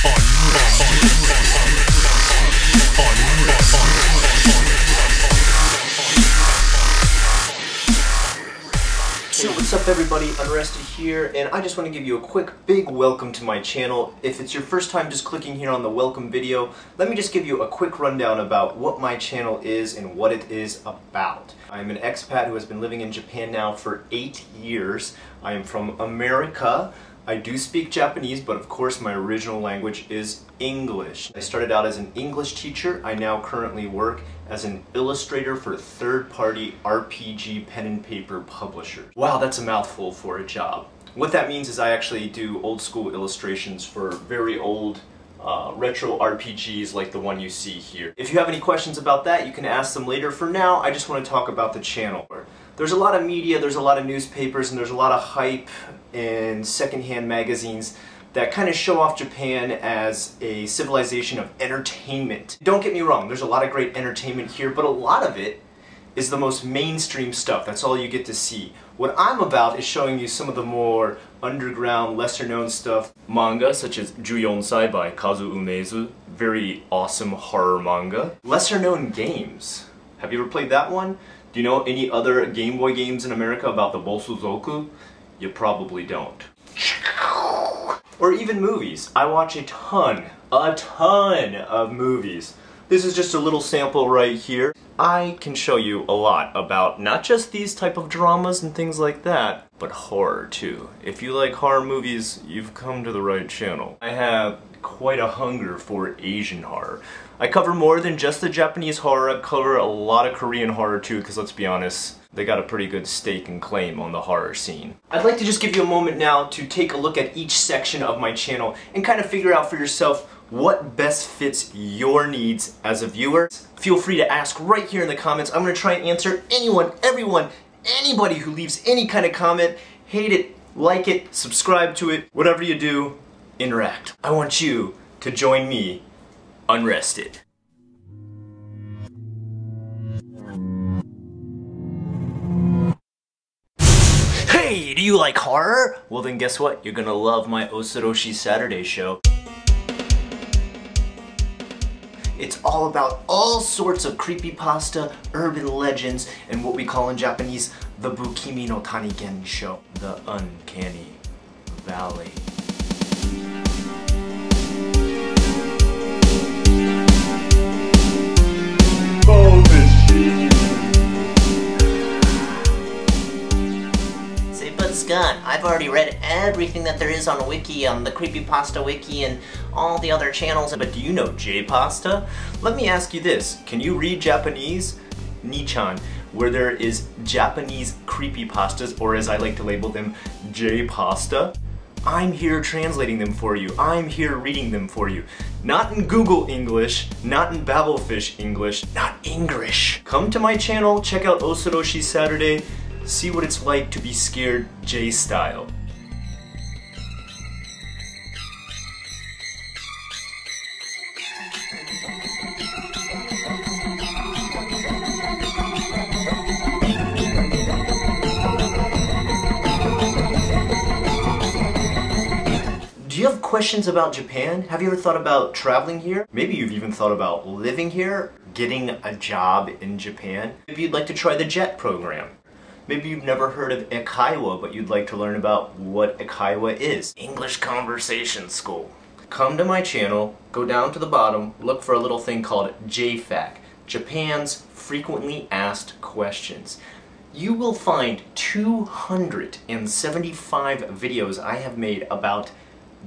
So what's up everybody, Unrested here, and I just want to give you a quick big welcome to my channel. If it's your first time just clicking here on the welcome video, let me just give you a quick rundown about what my channel is and what it is about. I'm an expat who has been living in Japan now for 8 years. I am from America. I do speak Japanese, but of course my original language is English. I started out as an English teacher. I now currently work as an illustrator for third-party RPG pen and paper publishers. Wow, that's a mouthful for a job. What that means is I actually do old school illustrations for very old retro RPGs like the one you see here. If you have any questions about that, you can ask them later. For now, I just want to talk about the channel. There's a lot of media, there's a lot of newspapers, and there's a lot of hype and secondhand magazines that kind of show off Japan as a civilization of entertainment. Don't get me wrong, there's a lot of great entertainment here, but a lot of it is the most mainstream stuff. That's all you get to see. What I'm about is showing you some of the more underground, lesser known stuff. Manga such as Juyonsai by Kazu Umezu, very awesome horror manga. Lesser known games. Have you ever played that one? Do you know any other Game Boy games in America about the Bosuzoku? You probably don't. Or even movies. I watch a ton of movies. This is just a little sample right here. I can show you a lot about not just these type of dramas and things like that, but horror too. If you like horror movies, you've come to the right channel. I have quite a hunger for Asian horror. I cover more than just the Japanese horror. I cover a lot of Korean horror too, because let's be honest, they got a pretty good stake and claim on the horror scene. I'd like to just give you a moment now to take a look at each section of my channel and kind of figure out for yourself what best fits your needs as a viewer. Feel free to ask right here in the comments. I'm going to try and answer anyone, everyone, anybody who leaves any kind of comment. Hate it, like it, subscribe to it, whatever you do, interact. I want you to join me, Unrested. Hey, do you like horror? Well then guess what? You're gonna love my Osoroshi Saturday show. It's all about all sorts of creepypasta, urban legends, and what we call in Japanese, the Bukimi no Tanigen show, the Uncanny Valley. Scott, I've already read everything that there is on Wiki, on the Creepypasta Wiki and all the other channels, but do you know J-Pasta? Let me ask you this, can you read Japanese? Nichan, where there is Japanese creepypastas, or as I like to label them, J-Pasta? I'm here translating them for you. I'm here reading them for you. Not in Google English, not in Babelfish English, not English. Come to my channel, check out Osoroshi Saturday, see what it's like to be scared J-style. Do you have questions about Japan? Have you ever thought about traveling here? Maybe you've even thought about living here, getting a job in Japan. Maybe you'd like to try the JET program. Maybe you've never heard of Eikaiwa, but you'd like to learn about what Eikaiwa is. English Conversation School. Come to my channel, go down to the bottom, look for a little thing called JFAQ, Japan's Frequently Asked Questions. You will find 275 videos I have made about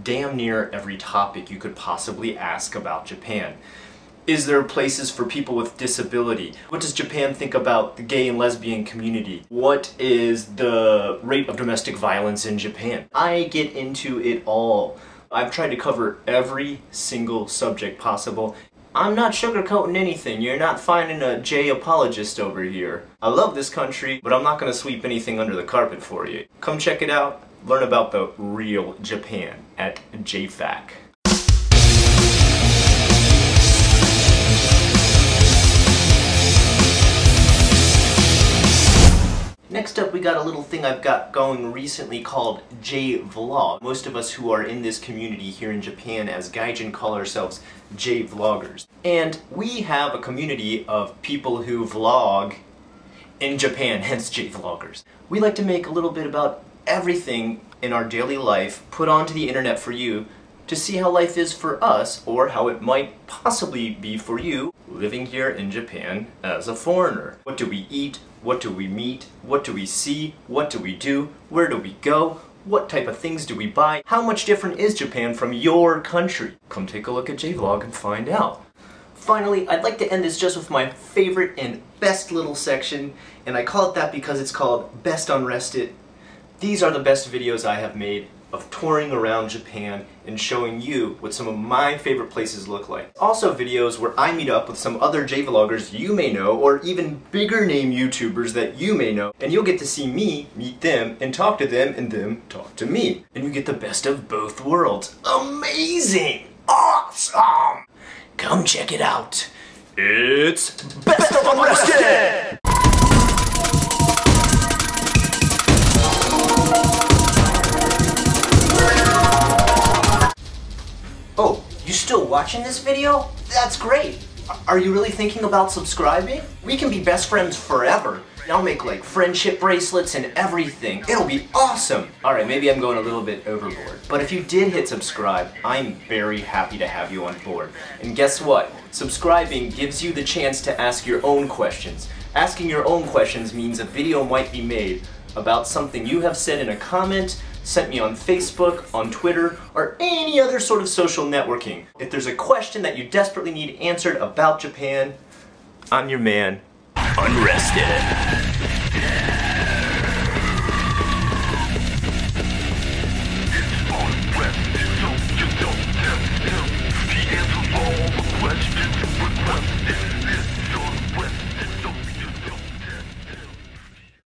damn near every topic you could possibly ask about Japan. Is there places for people with disability? What does Japan think about the gay and lesbian community? What is the rate of domestic violence in Japan? I get into it all. I've tried to cover every single subject possible. I'm not sugarcoating anything. You're not finding a J apologist over here. I love this country, but I'm not going to sweep anything under the carpet for you. Come check it out. Learn about the real Japan at JFAQ. Next up, we got a little thing I've got going recently called J-Vlog. Most of us who are in this community here in Japan as gaijin call ourselves J-Vloggers. And we have a community of people who vlog in Japan, hence J-Vloggers. We like to make a little bit about everything in our daily life put onto the internet for you to see how life is for us, or how it might possibly be for you living here in Japan as a foreigner. What do we eat? What do we meet? What do we see? What do we do? Where do we go? What type of things do we buy? How much different is Japan from your country? Come take a look at J-Vlog and find out. Finally, I'd like to end this just with my favorite and best little section, and I call it that because it's called Best Unrested. These are the best videos I have made of touring around Japan and showing you what some of my favorite places look like. Also videos where I meet up with some other J-Vloggers you may know, or even bigger name YouTubers that you may know, and you'll get to see me meet them and talk to them and them talk to me. And you get the best of both worlds. Amazing! Awesome! Come check it out. It's Best of Unrested! Oh, you still watching this video? That's great! Are you really thinking about subscribing? We can be best friends forever. I'll make like friendship bracelets and everything. It'll be awesome! Alright, maybe I'm going a little bit overboard. But if you did hit subscribe, I'm very happy to have you on board. And guess what? Subscribing gives you the chance to ask your own questions. Asking your own questions means a video might be made about something you have said in a comment, sent me on Facebook, on Twitter, or any other sort of social networking. If there's a question that you desperately need answered about Japan, I'm your man, Unrested. The answers all the questions you request.